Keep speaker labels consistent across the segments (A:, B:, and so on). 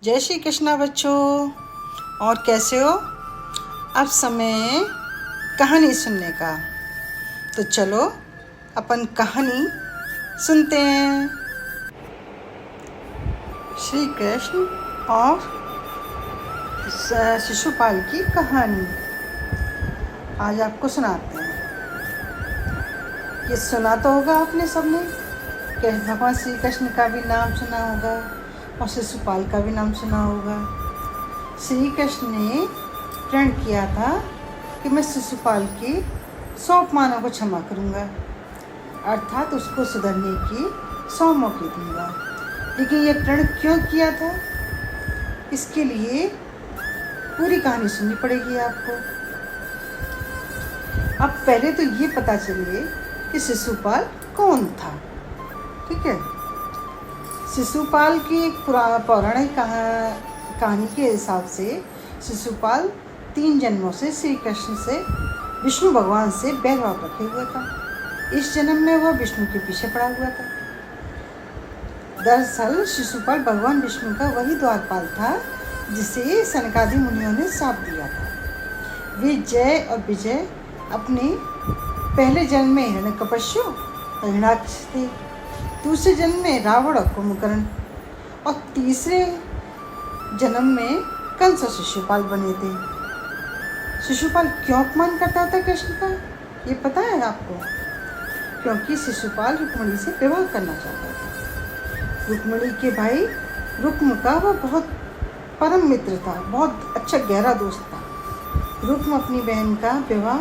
A: जय श्री कृष्णा बच्चों। और कैसे हो? अब समय कहानी सुनने का, तो चलो अपन कहानी सुनते हैं। श्री कृष्ण और शिशुपाल की कहानी आज आपको सुनाते हैं। ये सुना तो होगा आपने सबने कि भगवान श्री कृष्ण का भी नाम सुना होगा और शिशुपाल का भी नाम सुना होगा। श्री कृष्ण ने प्रण किया था कि मैं शिशुपाल की 100 अपमानों को क्षमा करूंगा, अर्थात उसको सुधरने की 100 मौके दूंगा। लेकिन ये प्रण क्यों किया था, इसके लिए पूरी कहानी सुननी पड़ेगी आपको। अब पहले तो ये पता चले कि शिशुपाल कौन था। ठीक है, शिशुपाल की एक पौराणिक कहानी के हिसाब से शिशुपाल 3 जन्मों से श्री कृष्ण से विष्णु भगवान से बैरभाव रखे हुआ था। इस जन्म में वह विष्णु के पीछे पड़ा हुआ था। दरअसल शिशुपाल भगवान विष्णु का वही द्वारपाल था जिसे सनकादि मुनियों ने शाप दिया था। वे जय और विजय अपने पहले जन्म में हिरण्यकश्यप और हिरण्याक्ष थे, दूसरे जन्म में रावण और कुंभकर्ण और तीसरे जन्म में कंस और शिशुपाल बने थे। शिशुपाल क्यों अपमान करता था कृष्ण का, ये पता है आपको? क्योंकि शिशुपाल रुक्मिणी से विवाह करना चाहता था। रुक्मिणी के भाई रुक्म का वह बहुत परम मित्र था, बहुत अच्छा गहरा दोस्त था। रुक्म अपनी बहन का विवाह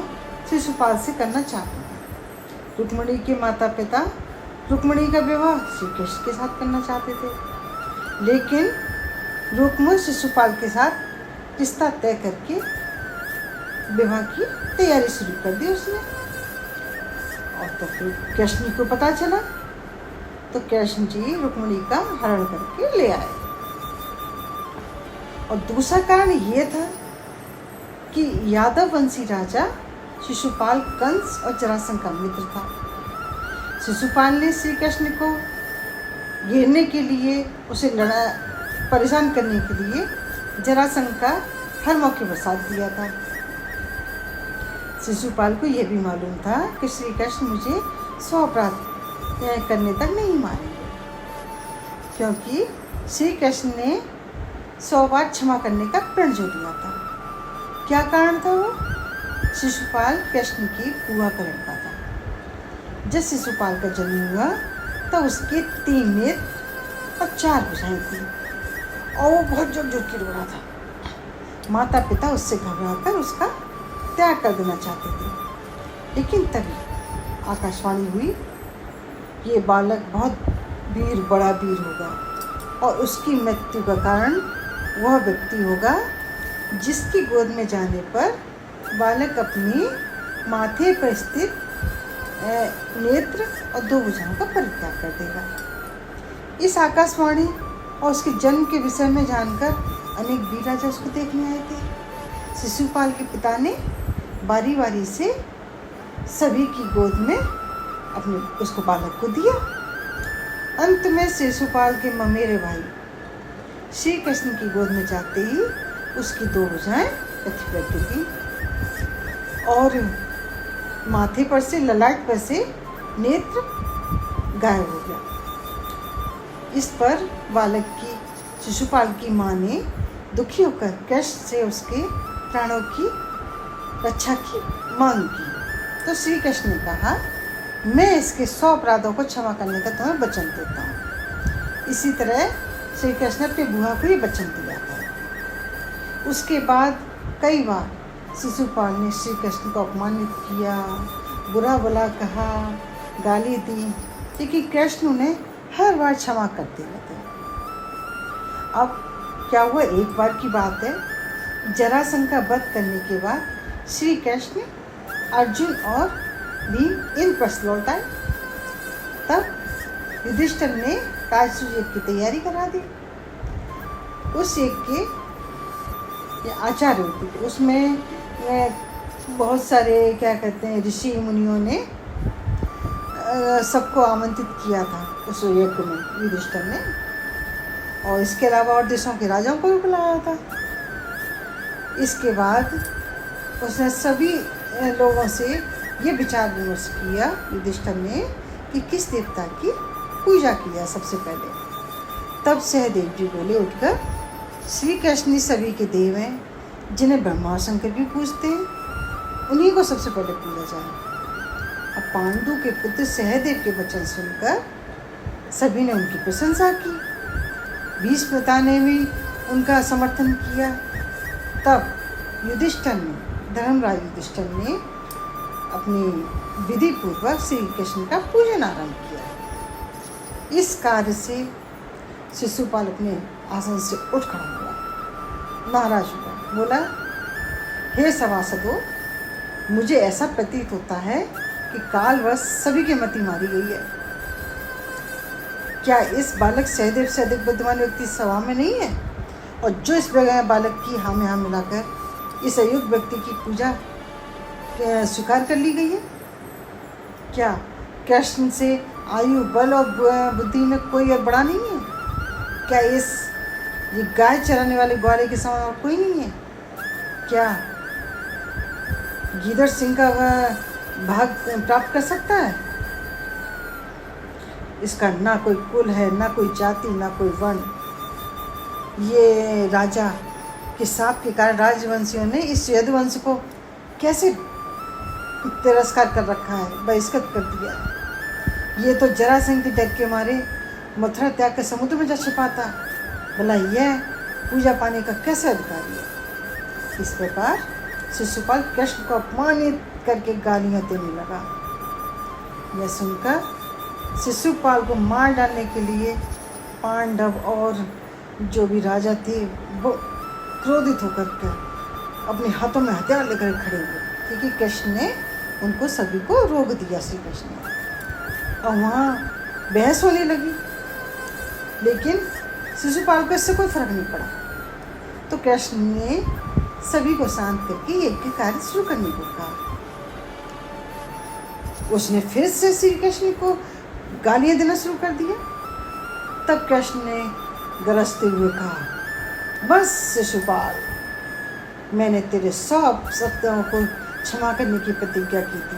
A: शिशुपाल से करना चाहता था। रुक्मिणी के माता पिता रुक्मिणी का विवाह श्री कृष्ण के साथ करना चाहते थे, लेकिन रुक्म शिशुपाल के साथ रिश्ता तय करके विवाह की तैयारी शुरू कर दी उसने। और तो फिर कृष्ण को पता चला तो कृष्ण जी रुक्मिणी का हरण करके ले आए। और दूसरा कारण ये था कि यादव वंशी राजा शिशुपाल कंस और जरासंध का मित्र था। शिशुपाल ने श्री कृष्ण को घेरने के लिए, उसे परेशान करने के लिए जरासंध का हर मौके पर साथ दिया था। शिशुपाल को यह भी मालूम था कि श्री कृष्ण मुझे 100 अपराध करने तक नहीं मारेंगे, क्योंकि श्री कृष्ण ने 100 बार क्षमा करने का प्रण जो दिया था। क्या कारण था वो? शिशुपाल कृष्ण की बुआ का लड़का था। जब शिशुपाल का जन्म हुआ तो उसके 3 नेत्र और 4 भुजाएं थी और वो बहुत जोर जोर के रो रहा था। माता पिता उससे घबराकर उसका त्याग कर देना चाहते थे, लेकिन तभी आकाशवाणी हुई, ये बालक बहुत बड़ा वीर होगा और उसकी मृत्यु का कारण वह व्यक्ति होगा जिसकी गोद में जाने पर बालक अपने माथे पर स्थित नेत्र और 2 भुजाओं का परित्याग कर देगा। इस आकाशवाणी और उसके जन्म के विषय में जानकर अनेक वीर राजा उसको देखने आए थे। शिशुपाल के पिता ने बारी बारी से सभी की गोद में अपने उसको बालक को दिया। अंत में शिशुपाल के ममेरे भाई श्री कृष्ण की गोद में जाते ही उसकी 2 भुजाएं पृथ्वी पर गिरी और माथे पर से, ललाट पर से नेत्र गायब हो गया। इस पर बालक की, शिशुपाल की माँ ने दुखी होकर कृष्ण से उसके प्राणों की रक्षा की मांग की। तो श्री कृष्ण ने कहा, मैं इसके 100 अपराधों को क्षमा करने का तुम्हें वचन देता हूँ। इसी तरह श्री कृष्ण अपनी बुआ को ये वचन दिया था। उसके बाद कई बार शिशुपाल ने श्री कृष्ण को अपमानित किया, बुरा भला कहा, गाली दी, लेकिन कृष्ण उन्हें हर बार क्षमा करते रहते। अब क्या हुआ, एक बार की बात है, जरासंध का वध करने के बाद श्री कृष्ण, अर्जुन और भीम इंद्रप्रस्थ लौट आए। तब युधिष्ठिर ने राजसूय यज्ञ की तैयारी करा दी। उस यज्ञ के आचार्य होते थे, उसमें बहुत सारे क्या कहते हैं ऋषि मुनियों ने सबको आमंत्रित किया था उस यज्ञ में युधिष्ठिर ने। और इसके अलावा और देशों के राजाओं को भी बुलाया था। इसके बाद उसने सभी लोगों से ये विचार विमर्श किया युधिष्ठिर ने कि किस देवता की पूजा किया सबसे पहले। तब सहदेव जी बोले उठकर, श्री कृष्ण ही सभी के देव हैं, जिन्हें ब्रह्मा और शंकर भी पूजते हैं, उन्हीं को सबसे पहले पूजा जाए। अब पांडु के पुत्र सहदेव के वचन सुनकर सभी ने उनकी प्रशंसा की। भीष्मपिता ने भी उनका समर्थन किया। तब युधिष्ठिर ने, धर्मराज युधिष्ठिर ने अपनी विधि पूर्वक श्री कृष्ण का पूजन आरंभ किया। इस कार्य से शिशुपाल अपने आसन से उठ खड़ा हुआ, नाराज हुआ, बोला, हे सभासदों, मुझे ऐसा प्रतीत होता है कि कालवश सभी की मति मारी गई है। क्या इस बालक सहदेव से अधिक बुद्धिमान व्यक्ति सभा में नहीं है? और जो इस बालक की हाँ में हाँ मिलाकर इस अयोग्य व्यक्ति की पूजा स्वीकार कर ली गई है? क्या कृष्ण से आयु, बल और बुद्धि में कोई और बड़ा नहीं है? क्या ये गाय चराने वाले ग्वाले के समान और कोई नहीं है? क्या गीदड़ सिंह का भाग प्राप्त कर सकता है? इसका ना कोई कुल है, ना कोई जाति, ना कोई वर्ण। ये राजा के शाप के कारण राजवंशियों ने इस यदुवंश को कैसे तिरस्कार कर रखा है, बहिष्कृत कर दिया है। ये तो जरासंध के डर के मारे मथुरा त्याग कर समुद्र में जा छिपा था। भला यह पूजा पाने का कैसे अधिकारी है? इस प्रकार शिशुपाल कृष्ण को अपमानित करके गालियां देने लगा। यह सुनकर शिशुपाल को मार डालने के लिए पांडव और जो भी राजा थे वो क्रोधित होकर के अपने हाथों में हथियार लेकर खड़े हुए, क्योंकि कृष्ण ने उनको सभी को रोक दिया। श्री कृष्ण ने, और वहाँ बहस होने लगी, लेकिन शिशुपाल को इससे कोई फर्क नहीं पड़ा। तो कृष्ण ने सभी को शांत करके यज्ञ कार्य शुरू करने को कहा। उसने फिर से श्री कृष्ण को गालियां देना शुरू कर दिया। तब कृष्ण ने गरजते हुए कहा, बस शिशुपाल, मैंने तेरे सब सत्यों को क्षमा करने की प्रतिज्ञा की थी,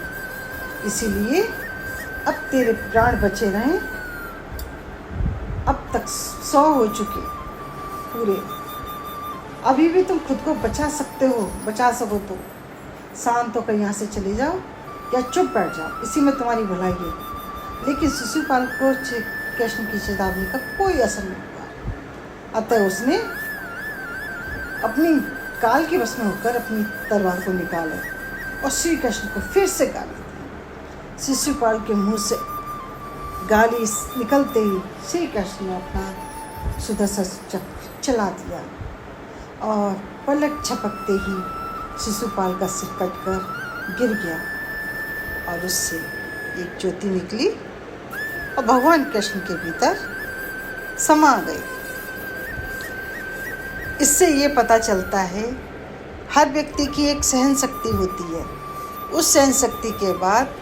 A: इसीलिए अब तेरे प्राण बचे रहें। अब तक 100 हो चुके पूरे। अभी भी तुम खुद को बचा सको तो शांत होकर यहाँ से चले जाओ या चुप बैठ जाओ, इसी में तुम्हारी भलाई है। लेकिन शिशुपाल को कृष्ण की चेतावनी का कोई असर नहीं हुआ। अतः उसने अपनी काल के वश में होकर अपनी तलवार को निकाला और श्री कृष्ण को फिर से गाली दी। शिशुपाल के मुंह से गाली निकलते ही श्री कृष्ण ने अपना सुदर्शन चक्र चला दिया और पलक झपकते ही शिशुपाल का सिर कटकर गिर गया और उससे एक ज्योति निकली और भगवान कृष्ण के भीतर समा गई। इससे ये पता चलता है हर व्यक्ति की एक सहन शक्ति होती है। उस सहन शक्ति के बाद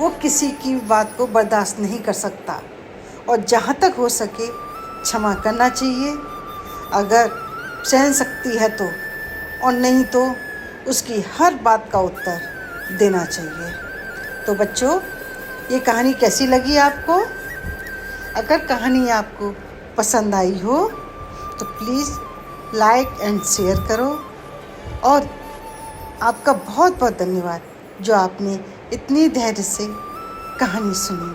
A: वो किसी की बात को बर्दाश्त नहीं कर सकता और जहाँ तक हो सके क्षमा करना चाहिए, अगर सहन शक्ति है तो, और नहीं तो उसकी हर बात का उत्तर देना चाहिए। तो बच्चों, ये कहानी कैसी लगी आपको? अगर कहानी आपको पसंद आई हो तो प्लीज़ लाइक एंड शेयर करो। और आपका बहुत बहुत धन्यवाद जो आपने इतनी धैर्य से कहानी सुनी।